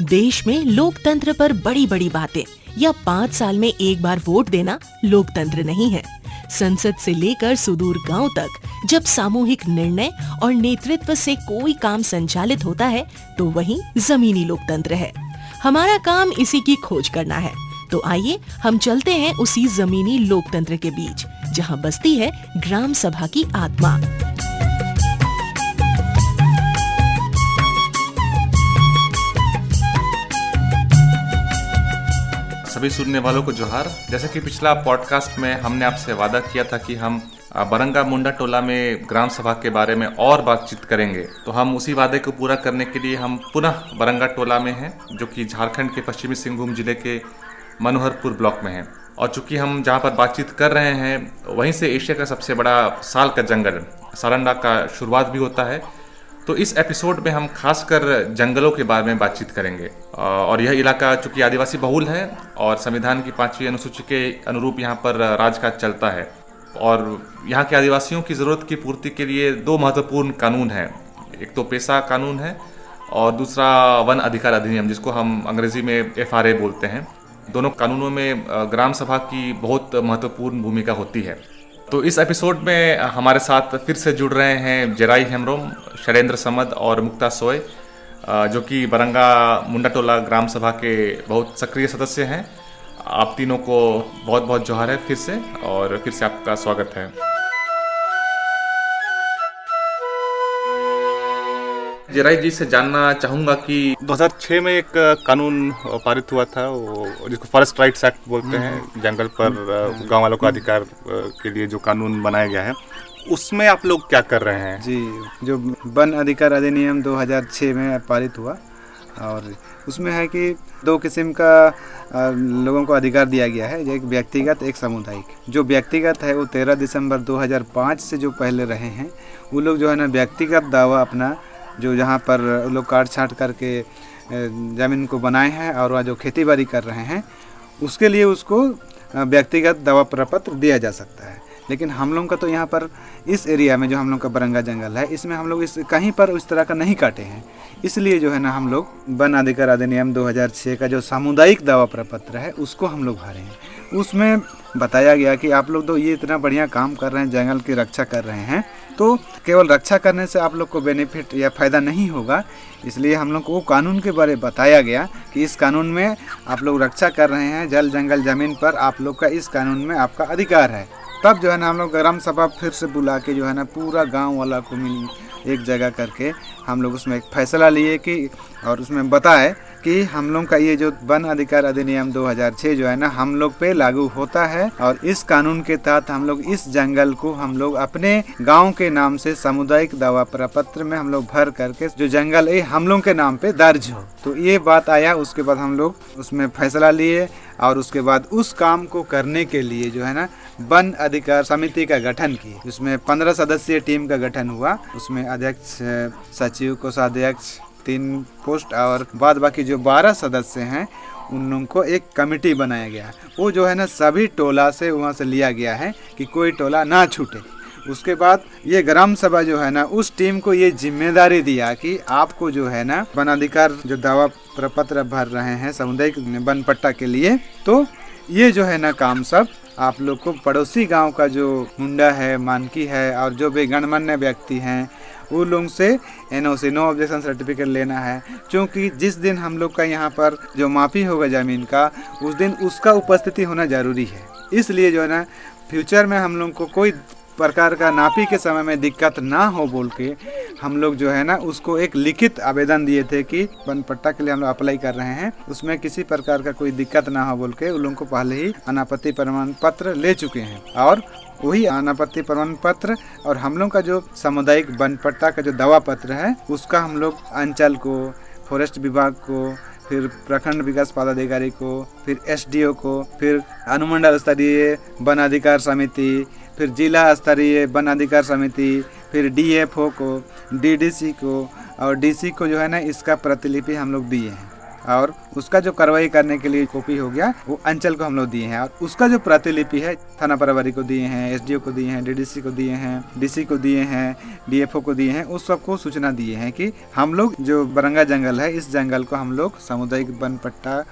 देश में लोकतंत्र पर बड़ी बड़ी बातें या 5 साल में एक बार वोट देना लोकतंत्र नहीं है। संसद से लेकर सुदूर गांव तक जब सामूहिक निर्णय और नेतृत्व से कोई काम संचालित होता है तो वही जमीनी लोकतंत्र है। हमारा काम इसी की खोज करना है। तो आइए हम चलते हैं उसी जमीनी लोकतंत्र के बीच जहां बसती है ग्राम सभा की आत्मा। सभी सुनने वालों को जोहार। जैसे कि पिछला पॉडकास्ट में हमने आपसे वादा किया था कि हम बरंगा मुंडा टोला में ग्राम सभा के बारे में और बातचीत करेंगे, तो हम उसी वादे को पूरा करने के लिए हम पुनः बरंगा टोला में हैं, जो कि झारखंड के पश्चिमी सिंहभूम जिले के मनोहरपुर ब्लॉक में है। और चूंकि हम जहाँ पर बातचीत कर रहे हैं वहीं से एशिया का सबसे बड़ा साल का जंगल सारंडा का शुरुआत भी होता है। तो इस एपिसोड में हम खासकर जंगलों के बारे में बातचीत करेंगे। और यह इलाका चूंकि आदिवासी बहुल है और संविधान की 5वीं अनुसूची के अनुरूप यहाँ पर राजकाज चलता है। और यहाँ के आदिवासियों की ज़रूरत की पूर्ति के लिए 2 महत्वपूर्ण कानून हैं। एक तो पेशा कानून है और दूसरा वन अधिकार अधिनियम, जिसको हम अंग्रेजी में FRA बोलते हैं। दोनों कानूनों में ग्राम सभा की बहुत महत्वपूर्ण भूमिका होती है। तो इस एपिसोड में हमारे साथ फिर से जुड़ रहे हैं जेराई हेम्ब्रोम, शैलेंद्र समद और मुक्ता सोय, जो कि बरंगा मुंडा टोला ग्राम सभा के बहुत सक्रिय सदस्य हैं। आप तीनों को बहुत बहुत जोहार है फिर से, और फिर से आपका स्वागत है। जेराई जी से जानना चाहूँगा कि 2006 में एक कानून पारित हुआ था, वो जिसको फॉरेस्ट राइट्स एक्ट बोलते हैं, जंगल पर गांव वालों का अधिकार के लिए जो कानून बनाया गया है, उसमें आप लोग क्या कर रहे हैं? जी, जो वन अधिकार अधिनियम 2006 में पारित हुआ, और उसमें है कि 2 किस्म का लोगों को अधिकार दिया गया है, एक व्यक्तिगत एक सामुदायिक। जो व्यक्तिगत है वो 13 दिसंबर 2005 से जो पहले रहे हैं वो लोग जो है ना व्यक्तिगत दावा अपना जो जहाँ पर लोग काट छाँट करके ज़मीन को बनाए हैं और वह जो खेती बाड़ी कर रहे हैं उसके लिए उसको व्यक्तिगत दावा प्रपत्र दिया जा सकता है। लेकिन हम लोग का तो यहाँ पर इस एरिया में जो हम लोग का बरंगा जंगल है, इसमें हम लोग इस कहीं पर इस तरह का नहीं काटे हैं। इसलिए जो है ना हम लोग वन अधिकार अधिनियम 2006 का जो सामुदायिक दावा प्रपत्र है उसको हम लोग भरे हैं। उसमें बताया गया कि आप लोग तो ये इतना बढ़िया काम कर रहे हैं, जंगल की रक्षा कर रहे हैं, तो केवल रक्षा करने से आप लोग को बेनिफिट या फ़ायदा नहीं होगा। इसलिए हम लोग को वो कानून के बारे में बताया गया कि इस कानून में आप लोग रक्षा कर रहे हैं, जल जंगल ज़मीन पर आप लोग का इस कानून में आपका अधिकार है। तब जो है ना हम लोग ग्राम सभा फिर से बुला के जो है ना पूरा गांव वाला को मिल एक जगह करके हम लोग उसमें एक फैसला लिए कि, और उसमें बताए कि हम लोग का ये जो वन अधिकार अधिनियम 2006 जो है ना हम लोग पे लागू होता है, और इस कानून के तहत हम लोग इस जंगल को हम लोग अपने गांव के नाम से सामुदायिक दावा प्रपत्र में हम लोग भर करके जो जंगल है हम लोग के नाम पे दर्ज हो। तो ये बात आया, उसके बाद हम लोग उसमें फैसला लिए, और उसके बाद उस काम को करने के लिए जो है ना वन अधिकार समिति का गठन किए। उसमें 15 सदस्यीय टीम का गठन हुआ। उसमें अध्यक्ष, सचिव, कोषाध्यक्ष, 3 पोस्ट, और बाद बाकी जो 12 सदस्य हैं उन लोगों को एक कमेटी बनाया गया। वो जो है ना सभी टोला से वहाँ से लिया गया है कि कोई टोला ना छूटे। उसके बाद ये ग्राम सभा जो है ना उस टीम को ये जिम्मेदारी दिया कि आपको जो है ना वन अधिकार जो दावा प्रपत्र भर रहे हैं सामुदायिक वन पट्टा के लिए, तो ये जो है ना काम सब आप लोग को पड़ोसी गांव का जो मुंडा है, मानकी है, और जो भी गणमान्य व्यक्ति हैं वो लोग से NOC नो ऑब्जेक्शन सर्टिफिकेट लेना है। क्योंकि जिस दिन हम लोग का यहाँ पर जो माफी होगा ज़मीन का, उस दिन उसका उपस्थिति होना ज़रूरी है। इसलिए जो है ना फ्यूचर में हम लोग को कोई प्रकार का नापी के समय में दिक्कत ना हो बोल के हम लोग जो है ना उसको एक लिखित आवेदन दिए थे कि वन पट्टा के लिए हम लोग अप्लाई कर रहे हैं, उसमें किसी प्रकार का कोई दिक्कत ना हो बोल के उन लोगों को पहले ही अनापत्ति प्रमाण पत्र ले चुके हैं। और वही अनापत्ति प्रमाण पत्र और हम लोग का जो सामुदायिक वन पट्टा का जो दावा पत्र है उसका हम लोग अंचल को, फॉरेस्ट विभाग को, फिर प्रखंड विकास पदाधिकारी को, फिर SDO को, फिर अनुमंडल स्तरीय वन अधिकार समिति, फिर जिला स्तरीय वन अधिकार समिति, फिर DFO को, DDC को और DC को जो है ना इसका प्रतिलिपि हम लोग दिए हैं। और उसका जो कार्रवाई करने के लिए कॉपी हो गया वो अंचल को हम लोग दिए हैं, और उसका जो प्रतिलिपि है थाना प्रभारी को दिए हैं, एसडीओ को दिए हैं, डीडीसी को दिए हैं, डीसी को दिए हैं, डीएफओ को दिए हैं, उस सबको सूचना दिए हैं कि हम लोग जो बरंगा जंगल है इस जंगल को हम लोग सामुदायिक वन पट्टा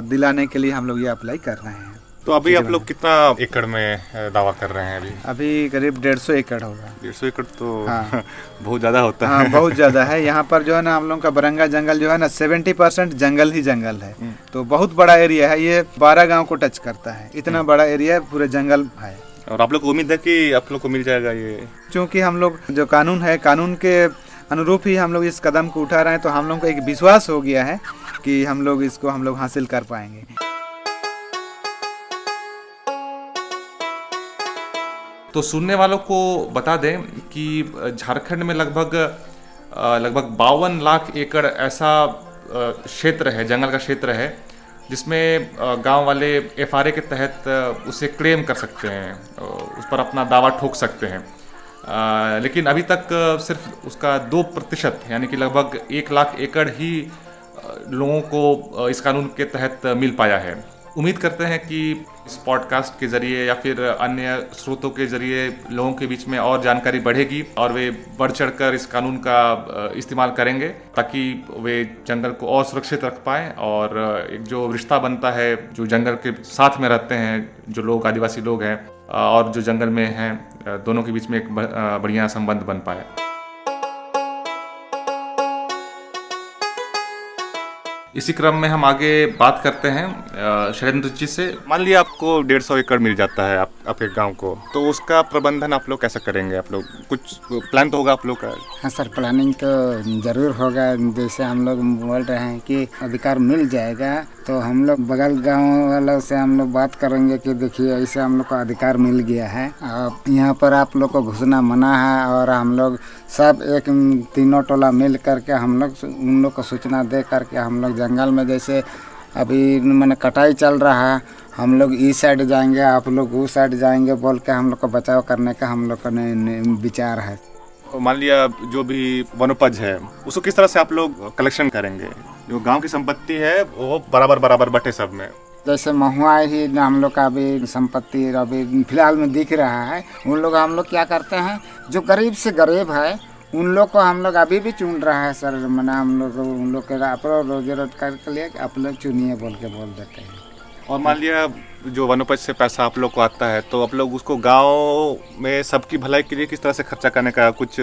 दिलाने के लिए हम लोग ये अप्लाई कर रहे हैं। तो अभी आप लोग कितना एकड़ में दावा कर रहे हैं? अभी करीब 150 एकड़ होगा। 150 एकड़ तो हाँ। बहुत ज़्यादा होता है। हाँ, बहुत ज़्यादा है। यहाँ पर जो है ना हम लोग का बरंगा जंगल जो है ना 70% जंगल ही जंगल है, तो बहुत बड़ा एरिया है। ये 12 गांव को टच करता है, इतना बड़ा एरिया है, पूरे जंगल है। और आप लोग को उम्मीद है कि आप लोग को मिल जाएगा ये? क्योंकि हम लोग जो कानून है, कानून के अनुरूप ही हम लोग इस कदम को उठा रहे हैं, तो हम लोग को एक विश्वास हो गया है कि हम लोग इसको हासिल कर पाएंगे। तो सुनने वालों को बता दें कि झारखंड में लगभग 52 लाख एकड़ ऐसा क्षेत्र है, जंगल का क्षेत्र है, जिसमें गांव वाले एफआरए के तहत उसे क्लेम कर सकते हैं, उस पर अपना दावा ठोक सकते हैं। लेकिन अभी तक सिर्फ उसका 2% यानी कि लगभग 1 लाख एकड़ ही लोगों को इस कानून के तहत मिल पाया है। उम्मीद करते हैं कि इस पॉडकास्ट के ज़रिए या फिर अन्य स्रोतों के ज़रिए लोगों के बीच में और जानकारी बढ़ेगी और वे बढ़ चढ़कर इस कानून का इस्तेमाल करेंगे, ताकि वे जंगल को और सुरक्षित रख पाएँ। और एक जो रिश्ता बनता है, जो जंगल के साथ में रहते हैं जो लोग, आदिवासी लोग हैं और जो जंगल में हैं, दोनों के बीच में एक बढ़िया संबंध बन पाए। इसी क्रम में हम आगे बात करते हैं शैलेंद्र जी से। मान लिया आपको 150 एकड़ मिल जाता है आपके गांव को, तो उसका प्रबंधन आप लोग कैसे करेंगे? आप लोग कुछ प्लान तो होगा आप लोग का? हाँ सर, प्लानिंग तो ज़रूर होगा। जैसे हम लोग बोल रहे हैं कि अधिकार मिल जाएगा, तो हम लोग बगल गांव वालों से हम लोग बात करेंगे कि देखिए ऐसे हम लोग को अधिकार मिल गया है, अब यहाँ पर आप लोग को घुसना मना है। और हम लोग सब एक तीनों टोला मिल करके हम लोग उन लोग को सूचना दे करके हम लोग जंगल में, जैसे अभी मैंने कटाई चल रहा है, हम लोग इस साइड जाएंगे, आप लोग उस साइड जाएंगे बोल के हम लोग को बचाव करने का हम लोग का विचार है। मान लिया जो भी वनोपज है उसको किस तरह से आप लोग कलेक्शन करेंगे? जो गांव की संपत्ति है वो बराबर बटे सब में। जैसे महुआ ही हम लोग का अभी संपत्ति अभी फिलहाल में दिख रहा है, उन लोग हम लोग क्या करते हैं, जो गरीब से गरीब है उन लोग को हम लोग अभी भी चुन रहा है सर। मैंने हम लोग उन लोग के आप लोग रोजी रोजगार के लिए आप लोग चुनिए बोल देते हैं। और मान लिया जो वनोपज से पैसा आप लोग को आता है, तो आप लोग उसको गांव में सबकी भलाई के लिए किस तरह से खर्चा करने का कुछ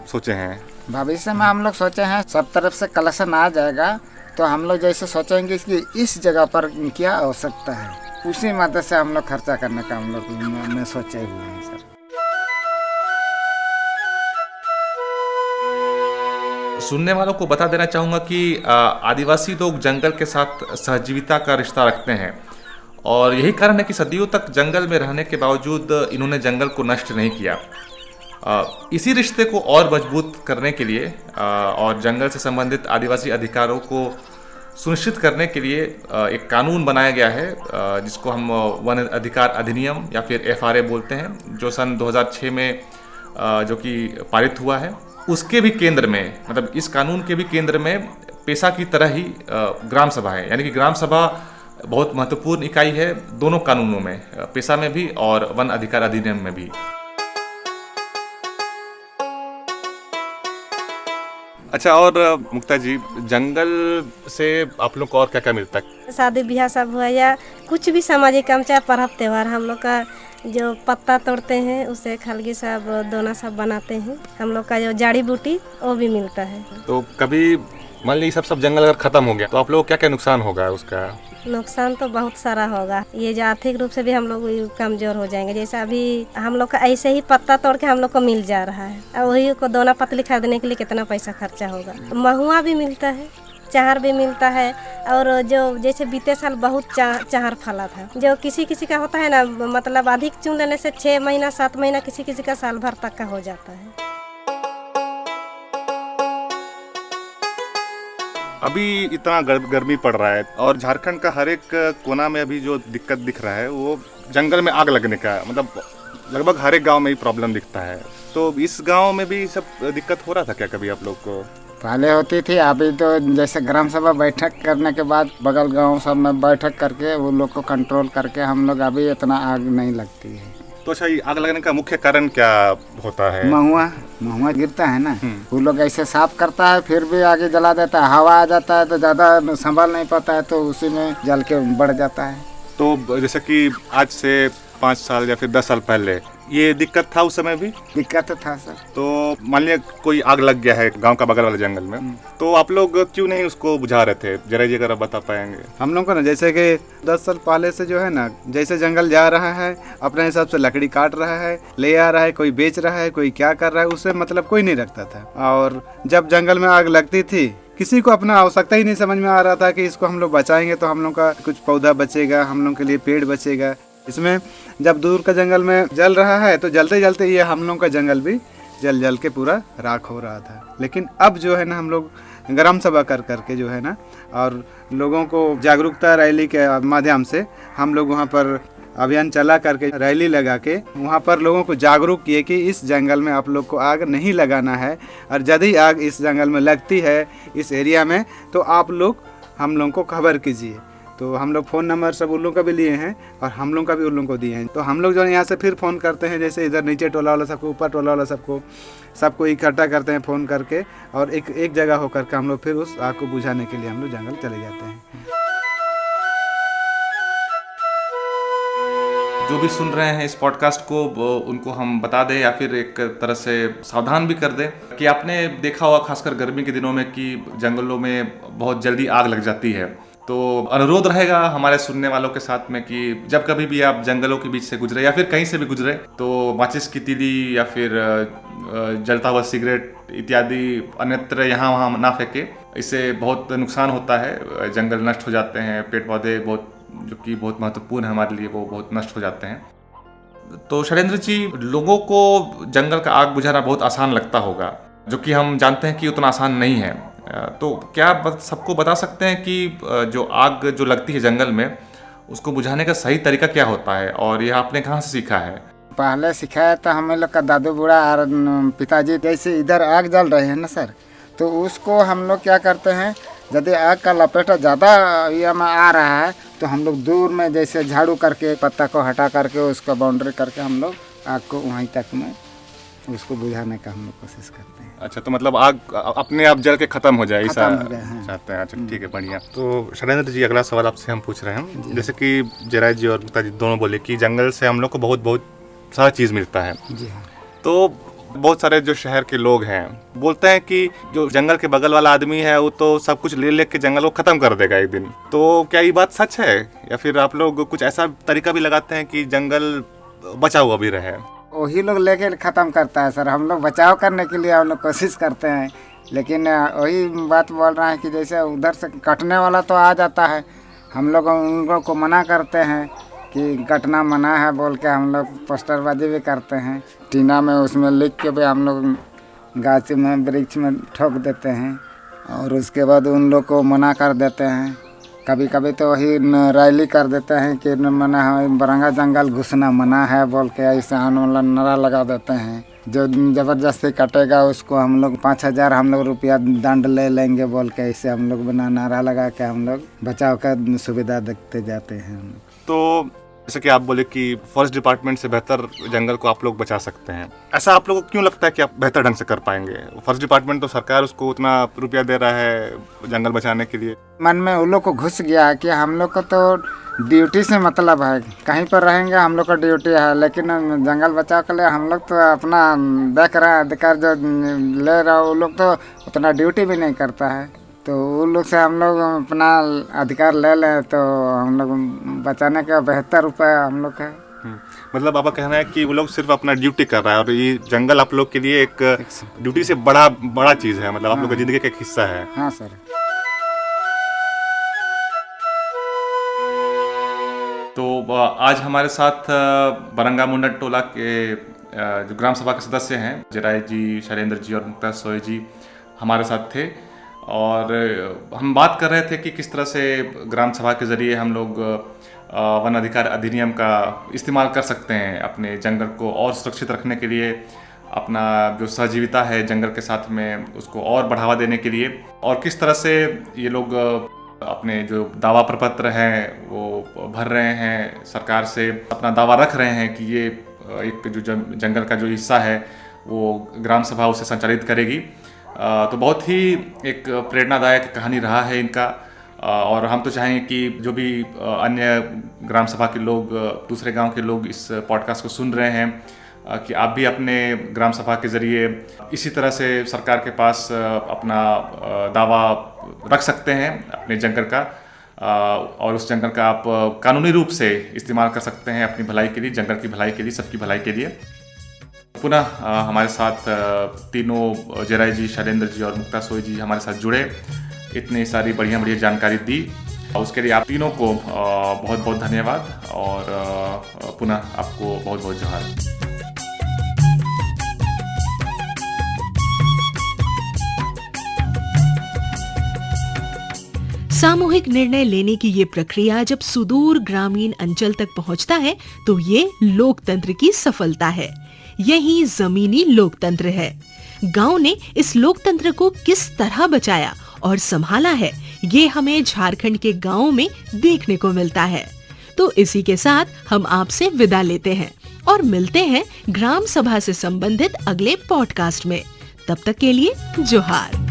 सोचे हैं? भविष्य में हम लोग सोचे हैं सब तरफ से कलेक्शन आ जाएगा, तो हम लोग जैसे सोचेंगे कि इस जगह पर क्या आवश्यकता है, उसी मदद से हम लोग खर्चा करने का हम लोग में सोचे हुए हैं सर। सुनने वालों को बता देना चाहूँगा कि आदिवासी लोग जंगल के साथ सहजीविता का रिश्ता रखते हैं, और यही कारण है कि सदियों तक जंगल में रहने के बावजूद इन्होंने जंगल को नष्ट नहीं किया। इसी रिश्ते को और मजबूत करने के लिए और जंगल से संबंधित आदिवासी अधिकारों को सुनिश्चित करने के लिए एक कानून बनाया गया है, जिसको हम वन अधिकार अधिनियम या फिर एफआरए बोलते हैं, जो सन 2006 में जो कि पारित हुआ है। उसके भी केंद्र में, मतलब इस कानून के भी केंद्र में पेशा की तरह ही ग्राम सभा है। यानी कि ग्राम सभा बहुत महत्वपूर्ण इकाई है दोनों कानूनों में, पेशा में भी और वन अधिकार अधिनियम में भी। अच्छा, और मुक्ता जी, जंगल से आप लोग को और क्या क्या मिलता है? शादी ब्याह सब हुआ या कुछ भी सामाजिक काम, चाहे पर्व त्योहार, हम लोग का जो पत्ता तोड़ते हैं उससे खलगी सब दोना सब बनाते हैं। हम लोग का जो जड़ी बूटी वो भी मिलता है। तो कभी मान लीजिए सब जंगल अगर खत्म हो गया तो आप लोग क्या क्या नुकसान होगा उसका? नुकसान तो बहुत सारा होगा। ये जो आर्थिक रूप से भी हम लोग कमजोर हो जाएंगे। जैसे अभी हम लोग का ऐसे ही पत्ता तोड़ के हम लोग को मिल जा रहा है, और वही को दोना पतली खरीदने के लिए कितना पैसा खर्चा होगा। महुआ भी मिलता है, चाहर भी मिलता है, और जो जैसे बीते साल बहुत चाहर फला था, जो किसी किसी का होता है ना, मतलब अधिक चुन लेने से 6 महीना 7 महीना, किसी किसी का साल भर तक का हो जाता है। अभी इतना गर्मी पड़ रहा है और झारखंड का हर एक कोना में अभी जो दिक्कत दिख रहा है वो जंगल में आग लगने का, मतलब लगभग हर एक गांव में ही प्रॉब्लम दिखता है। तो इस गांव में भी सब दिक्कत हो रहा था क्या कभी आप लोग को? पहले होती थी, अभी तो जैसे ग्राम सभा बैठक करने के बाद बगल गांव सब में बैठक करके वो लोग को कंट्रोल करके हम लोग अभी इतना आग नहीं लगती है। तो अच्छा, ये आग लगने का मुख्य कारण क्या होता है? महुआ गिरता है ना, वो लोग ऐसे साफ करता है फिर भी आगे जला देता है। हवा आ जाता है तो ज़्यादा संभाल नहीं पाता है, तो उसी में जल के बढ़ जाता है। तो जैसे कि आज से 5 साल या फिर 10 साल पहले ये दिक्कत था, उस समय भी दिक्कत तो था सर। तो मान लिया कोई आग लग गया है गांव का बगल वाले जंगल में, तो आप लोग क्यों नहीं उसको बुझा रहे थे? जरा जी अगर आप बता पाएंगे। हम लोग को ना जैसे कि 10 साल पहले से जो है ना, जैसे जंगल जा रहा है अपने हिसाब से लकड़ी काट रहा है, ले आ रहा है, कोई बेच रहा है, कोई क्या कर रहा है, उससे मतलब कोई नहीं रखता था। और जब जंगल में आग लगती थी किसी को अपना आवश्यकता ही नहीं समझ में आ रहा था कि इसको हम लोग बचाएंगे तो हम लोग का कुछ पौधा बचेगा, हम लोग के लिए पेड़ बचेगा। इसमें जब दूर का जंगल में जल रहा है तो जलते जलते ये हम लोग का जंगल भी जल के पूरा राख हो रहा था। लेकिन अब जो है ना, हम लोग ग्राम सभा कर करके जो है ना, और लोगों को जागरूकता रैली के माध्यम से हम लोग वहाँ पर अभियान चला करके रैली लगा के वहाँ पर लोगों को जागरूक किए कि इस जंगल में आप लोग को आग नहीं लगाना है, और यदि आग इस जंगल में लगती है इस एरिया में तो आप लोग हम लोग को खबर कीजिए। तो हम लोग फ़ोन नंबर सब उन लोग का भी लिए हैं और हम लोग का भी उन लोग को दिए हैं। तो हम लोग जो है यहाँ से फिर फ़ोन करते हैं, जैसे इधर नीचे टोला वाला सबको, ऊपर टोला वाला सबको इकट्ठा करते हैं फ़ोन करके, और एक जगह होकर के हम लोग फिर उस आग को बुझाने के लिए हम लोग जंगल चले जाते हैं। जो भी सुन रहे हैं इस पॉडकास्ट को, उनको हम बता दें या फिर एक तरह से सावधान भी कर दें कि आपने देखा होगा खासकर गर्मी के दिनों में कि जंगलों में बहुत जल्दी आग लग जाती है। तो अनुरोध रहेगा हमारे सुनने वालों के साथ में कि जब कभी भी आप जंगलों के बीच से गुजरे या फिर कहीं से भी गुजरे तो माचिस की तीली या फिर जलता हुआ सिगरेट इत्यादि अन्यत्र यहाँ वहाँ ना फेंके। इससे बहुत नुकसान होता है, जंगल नष्ट हो जाते हैं, पेड़ पौधे बहुत जो कि बहुत महत्वपूर्ण है हमारे लिए वो बहुत नष्ट हो जाते हैं। तो शैलेंद्र जी, लोगों को जंगल का आग बुझाना बहुत आसान लगता होगा, जो कि हम जानते हैं कि उतना आसान नहीं है। तो क्या सबको बता सकते हैं कि जो आग जो लगती है जंगल में उसको बुझाने का सही तरीका क्या होता है, और यह आपने कहाँ से सीखा है? पहले सिखाया था हम लोग का दादू बूढ़ा और पिताजी। जैसे इधर आग जल रहे हैं ना सर, तो उसको हम लोग क्या करते हैं, यदि आग का लपेटा ज़्यादा एरिया में आ रहा है तो हम लोग दूर में जैसे झाड़ू करके पत्ता को हटा करके उसका बाउंड्री करके हम लोग आग को वहीं तक में उसको बुझाने का हम लोग कोशिश करते हैं। अच्छा, तो मतलब आग अपने आप जल के खत्म हो जाए, ऐसा हाँ। चाहते हैं? अच्छा, ठीक है, बढ़िया। तो शैलेंद्र जी, अगला सवाल आपसे हम पूछ रहे हैं। जैसे कि जयराज जी और मुक्ता जी दोनों बोले कि जंगल से हम लोग को बहुत सारा चीज़ मिलता है। जी हाँ। तो बहुत सारे जो शहर के लोग हैं बोलते हैं कि जो जंगल के बगल वाला आदमी है वो तो सब कुछ ले के जंगल को खत्म कर देगा एक दिन। तो क्या ये बात सच है, या फिर आप लोग कुछ ऐसा तरीका भी लगाते हैं कि जंगल बचा हुआ भी रहे? वही लोग लेके ख़त्म करता है सर। हम लोग बचाव करने के लिए हम लोग कोशिश करते हैं, लेकिन वही बात बोल रहे हैं कि जैसे उधर से कटने वाला तो आ जाता है, हम लोग उन लोगों को मना करते हैं कि कटना मना है बोल के हम लोग पोस्टरबाजी भी करते हैं। टीना में उसमें लिख के भी हम लोग गाछ में वृक्ष में ठोक देते हैं, और उसके बाद उन लोग को मना कर देते हैं। कभी कभी तो वही रैली कर देते हैं कि मना है, बरंगा जंगल घुसना मना है बोल के ऐसे हम नारा लगा देते हैं। जो ज़बरदस्ती कटेगा उसको हम लोग 5,000 हम लोग रुपया दंड ले लेंगे बोल के ऐसे हम लोग बना नारा लगा के हम लोग बचाव का सुविधा देखते जाते हैं। तो जैसे कि आप बोले कि फॉरेस्ट डिपार्टमेंट से बेहतर जंगल को आप लोग बचा सकते हैं, ऐसा आप लोगों को क्यों लगता है कि आप बेहतर ढंग से कर पाएंगे? फॉरेस्ट डिपार्टमेंट तो सरकार उसको उतना रुपया दे रहा है जंगल बचाने के लिए। मन में उन लोग को घुस गया कि हम लोग को तो ड्यूटी से मतलब है, कहीं पर रहेंगे हम लोग का ड्यूटी है, लेकिन जंगल बचाव के लिए हम लोग तो अपना देख रहे हैं अधिकार जो ले रहा है, वो लोग तो उतना ड्यूटी भी नहीं करता है। तो उन लोग से हम लोग अपना अधिकार ले लें तो हम लोग बचाने का बेहतर उपाय हम लोग है। मतलब आपका कहना है कि वो लोग सिर्फ अपना ड्यूटी कर रहा है, और ये जंगल आप लोग के लिए एक ड्यूटी से बड़ा चीज़ है, मतलब आप लोग की जिंदगी का एक हिस्सा है। हाँ सर। तो आज हमारे साथ बरंगा मुंडा टोला के जो ग्राम सभा के सदस्य हैं जयराज जी, शैलेंद्र जी और मुक्ता सोय जी हमारे साथ थे, और हम बात कर रहे थे कि किस तरह से ग्राम सभा के ज़रिए हम लोग वन अधिकार अधिनियम का इस्तेमाल कर सकते हैं अपने जंगल को और सुरक्षित रखने के लिए, अपना जो सहजीविता है जंगल के साथ में उसको और बढ़ावा देने के लिए, और किस तरह से ये लोग अपने जो दावा प्रपत्र हैं वो भर रहे हैं, सरकार से अपना दावा रख रहे हैं कि ये एक जो जंगल का जो हिस्सा है वो ग्राम सभा उसे संचालित करेगी। तो बहुत ही एक प्रेरणादायक कहानी रहा है इनका, और हम तो चाहेंगे कि जो भी अन्य ग्राम सभा के लोग, दूसरे गांव के लोग इस पॉडकास्ट को सुन रहे हैं, कि आप भी अपने ग्राम सभा के ज़रिए इसी तरह से सरकार के पास अपना दावा रख सकते हैं अपने जंगल का, और उस जंगल का आप कानूनी रूप से इस्तेमाल कर सकते हैं अपनी भलाई के लिए, जंगल की भलाई के लिए, सबकी भलाई के लिए। पुनः हमारे साथ तीनों जयराज जी, शैलेंद्र जी और मुक्ता सोई जी हमारे साथ जुड़े, इतनी सारी बढ़िया जानकारी दी, उसके लिए आप तीनों को बहुत बहुत धन्यवाद, और पुनः आपको बहुत बहुत जोहार। सामूहिक निर्णय लेने की ये प्रक्रिया जब सुदूर ग्रामीण अंचल तक पहुंचता है तो ये लोकतंत्र की सफलता है। यही जमीनी लोकतंत्र है। गांव ने इस लोकतंत्र को किस तरह बचाया और संभाला है, ये हमें झारखंड के गांवों में देखने को मिलता है। तो इसी के साथ हम आपसे विदा लेते हैं और मिलते हैं ग्राम सभा से संबंधित अगले पॉडकास्ट में। तब तक के लिए जोहार।